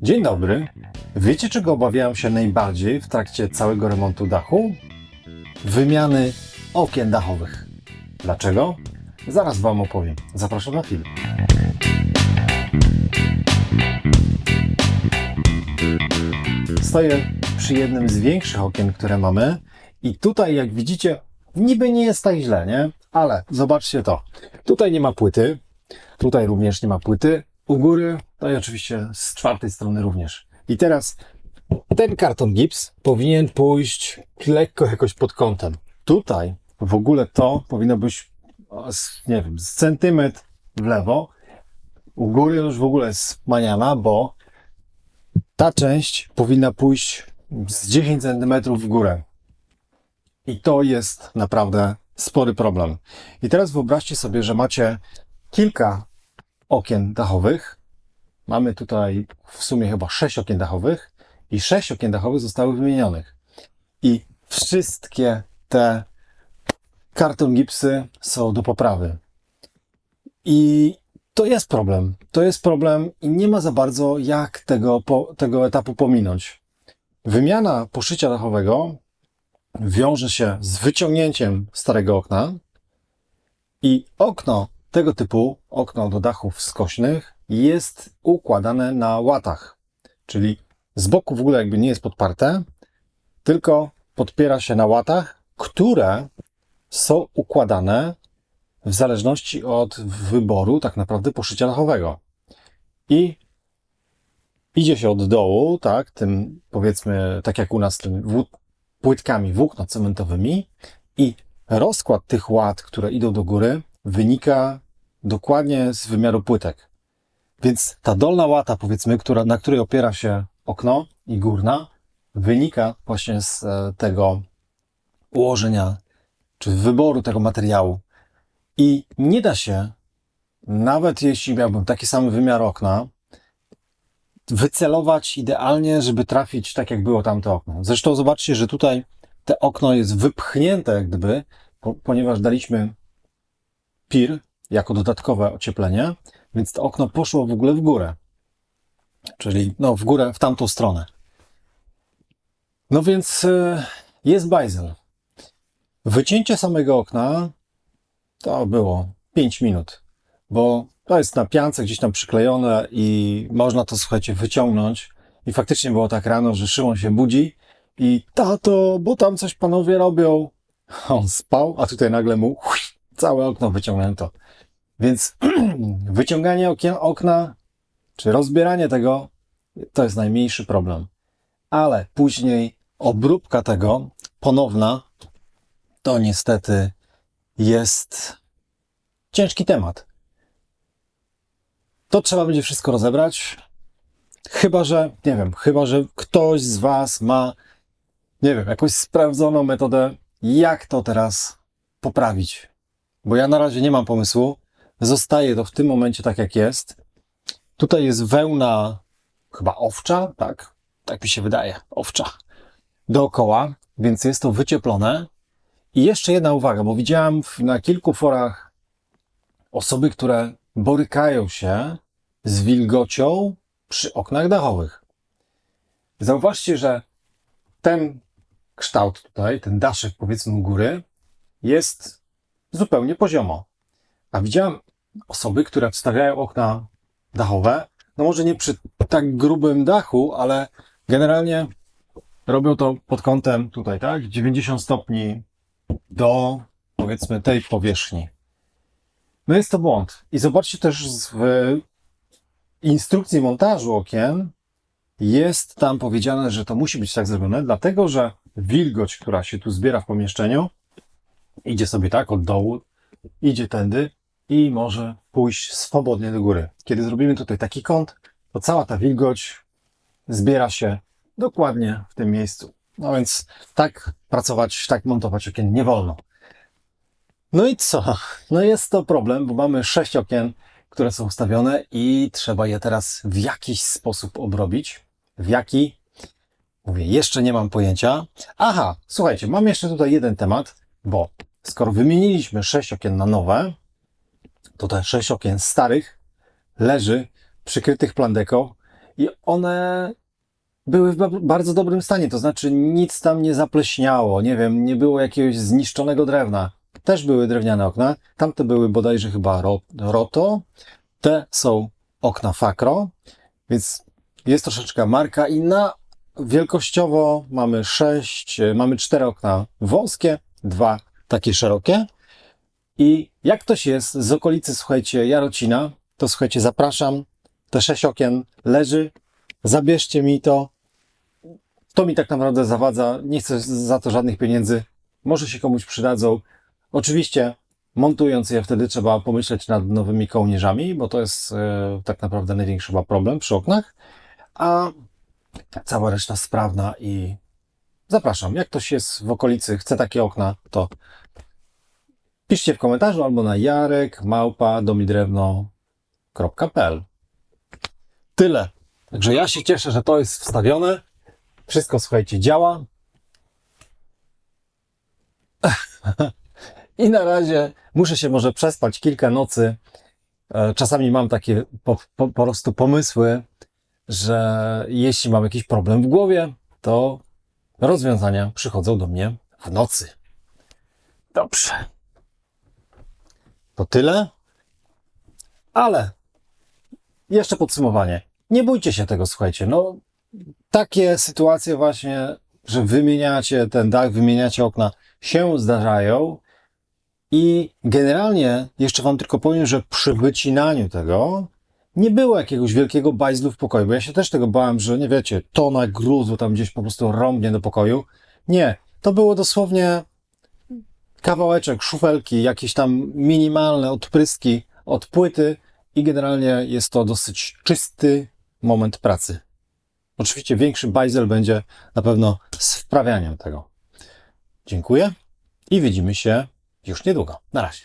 Dzień dobry. Wiecie, czego obawiałem się najbardziej w trakcie całego remontu dachu? Wymiany okien dachowych. Dlaczego? Zaraz Wam opowiem. Zapraszam na film. Stoję przy jednym z większych okien, które mamy i tutaj, jak widzicie, niby nie jest tak źle, nie? Ale zobaczcie to. Tutaj nie ma płyty. Tutaj również nie ma płyty. U góry, no i oczywiście z czwartej strony również. I teraz ten karton gips powinien pójść lekko jakoś pod kątem. Tutaj w ogóle to powinno być, nie wiem, z centymetr w lewo. U góry już w ogóle jest maniana, bo ta część powinna pójść z 10 cm w górę. I to jest naprawdę spory problem. I teraz wyobraźcie sobie, że macie kilka okien dachowych. Mamy tutaj w sumie chyba 6 okien dachowych i 6 okien dachowych zostały wymienionych. I wszystkie te karton gipsy są do poprawy. I to jest problem. To jest problem i nie ma za bardzo jak tego etapu pominąć. Wymiana poszycia dachowego wiąże się z wyciągnięciem starego okna i okno tego typu, okno do dachów skośnych, jest układane na łatach. Czyli z boku w ogóle jakby nie jest podparte, tylko podpiera się na łatach, które są układane w zależności od wyboru tak naprawdę poszycia dachowego. I idzie się od dołu, tak, tym powiedzmy, tak jak u nas, tym płytkami włókno-cementowymi i rozkład tych łat, które idą do góry, wynika dokładnie z wymiaru płytek. Więc ta dolna łata, powiedzmy, na której opiera się okno i górna, wynika właśnie z tego ułożenia, czy wyboru tego materiału. I nie da się, nawet jeśli miałbym taki sam wymiar okna, wycelować idealnie, żeby trafić tak, jak było tamte okno. Zresztą zobaczcie, że tutaj to okno jest wypchnięte jak gdyby, ponieważ daliśmy PIR jako dodatkowe ocieplenie, więc to okno poszło w ogóle w górę. Czyli no w górę, w tamtą stronę. No więc jest bajzel. Wycięcie samego okna to było 5 minut, bo to jest na piance gdzieś tam przyklejone i można to, słuchajcie, wyciągnąć. I faktycznie było tak rano, że Szymon się budzi i tato, bo tam coś panowie robią. On spał, a tutaj nagle mu całe okno wyciągnięto. Więc wyciąganie okna, czy rozbieranie tego, to jest najmniejszy problem. Ale później obróbka tego, ponowna, to niestety jest ciężki temat. To trzeba będzie wszystko rozebrać. Chyba, że, nie wiem, ktoś z Was ma, nie wiem, jakąś sprawdzoną metodę, jak to teraz poprawić. Bo ja na razie nie mam pomysłu. Zostaje to w tym momencie tak, jak jest. Tutaj jest wełna chyba owcza, tak? Tak mi się wydaje, owcza. Dookoła, więc jest to wycieplone. I jeszcze jedna uwaga, bo widziałem na kilku forach osoby, które borykają się z wilgocią przy oknach dachowych. Zauważcie, że ten kształt tutaj, ten daszek powiedzmy u góry, jest zupełnie poziomo. A widziałem osoby, które wstawiają okna dachowe, no może nie przy tak grubym dachu, ale generalnie robią to pod kątem tutaj, tak? 90 stopni do, powiedzmy, tej powierzchni. No jest to błąd. I zobaczcie też w instrukcji montażu okien jest tam powiedziane, że to musi być tak zrobione, dlatego że wilgoć, która się tu zbiera w pomieszczeniu, idzie sobie tak od dołu, idzie tędy i może pójść swobodnie do góry. Kiedy zrobimy tutaj taki kąt, to cała ta wilgoć zbiera się dokładnie w tym miejscu. No więc tak pracować, tak montować okien nie wolno. No i co? No jest to problem, bo mamy 6 okien, które są ustawione i trzeba je teraz w jakiś sposób obrobić. W jaki? Mówię, jeszcze nie mam pojęcia. Aha, słuchajcie, mam jeszcze tutaj jeden temat, bo skoro wymieniliśmy 6 okien na nowe, to te 6 okien starych leży przykrytych plandeką i one były w bardzo dobrym stanie, to znaczy nic tam nie zapleśniało, nie wiem, nie było jakiegoś zniszczonego drewna. Też były drewniane okna, tamte były bodajże chyba Roto, te są okna Fakro, więc jest troszeczkę marka inna. Wielkościowo mamy 4 okna wąskie, 2 takie szerokie. I jak ktoś jest z okolicy, słuchajcie, Jarocina, to słuchajcie, zapraszam, te 6 okien leży, zabierzcie mi to. To mi tak naprawdę zawadza, nie chcę za to żadnych pieniędzy, może się komuś przydadzą. Oczywiście montując je wtedy trzeba pomyśleć nad nowymi kołnierzami, bo to jest tak naprawdę największy chyba problem przy oknach, a cała reszta sprawna i zapraszam. Jak ktoś jest w okolicy, chce takie okna, to piszcie w komentarzu albo na jarek@domidrewno.pl. Tyle. Także ja się cieszę, że to jest wstawione. Wszystko, słuchajcie, działa. I na razie muszę się może przespać kilka nocy. Czasami mam takie po prostu pomysły, że jeśli mam jakiś problem w głowie, to rozwiązania przychodzą do mnie w nocy. Dobrze. To tyle. Ale jeszcze podsumowanie. Nie bójcie się tego, słuchajcie. No, takie sytuacje właśnie, że wymieniacie ten dach, wymieniacie okna, się zdarzają. I generalnie jeszcze wam tylko powiem, że przy wycinaniu tego nie było jakiegoś wielkiego bajzlu w pokoju, bo ja się też tego bałem, że nie wiecie, tona gruzu tam gdzieś po prostu rąbnie do pokoju. Nie, to było dosłownie kawałeczek, szufelki, jakieś tam minimalne odpryski od płyty i generalnie jest to dosyć czysty moment pracy. Oczywiście większy bajzel będzie na pewno z wprawianiem tego. Dziękuję i widzimy się już niedługo. Na razie.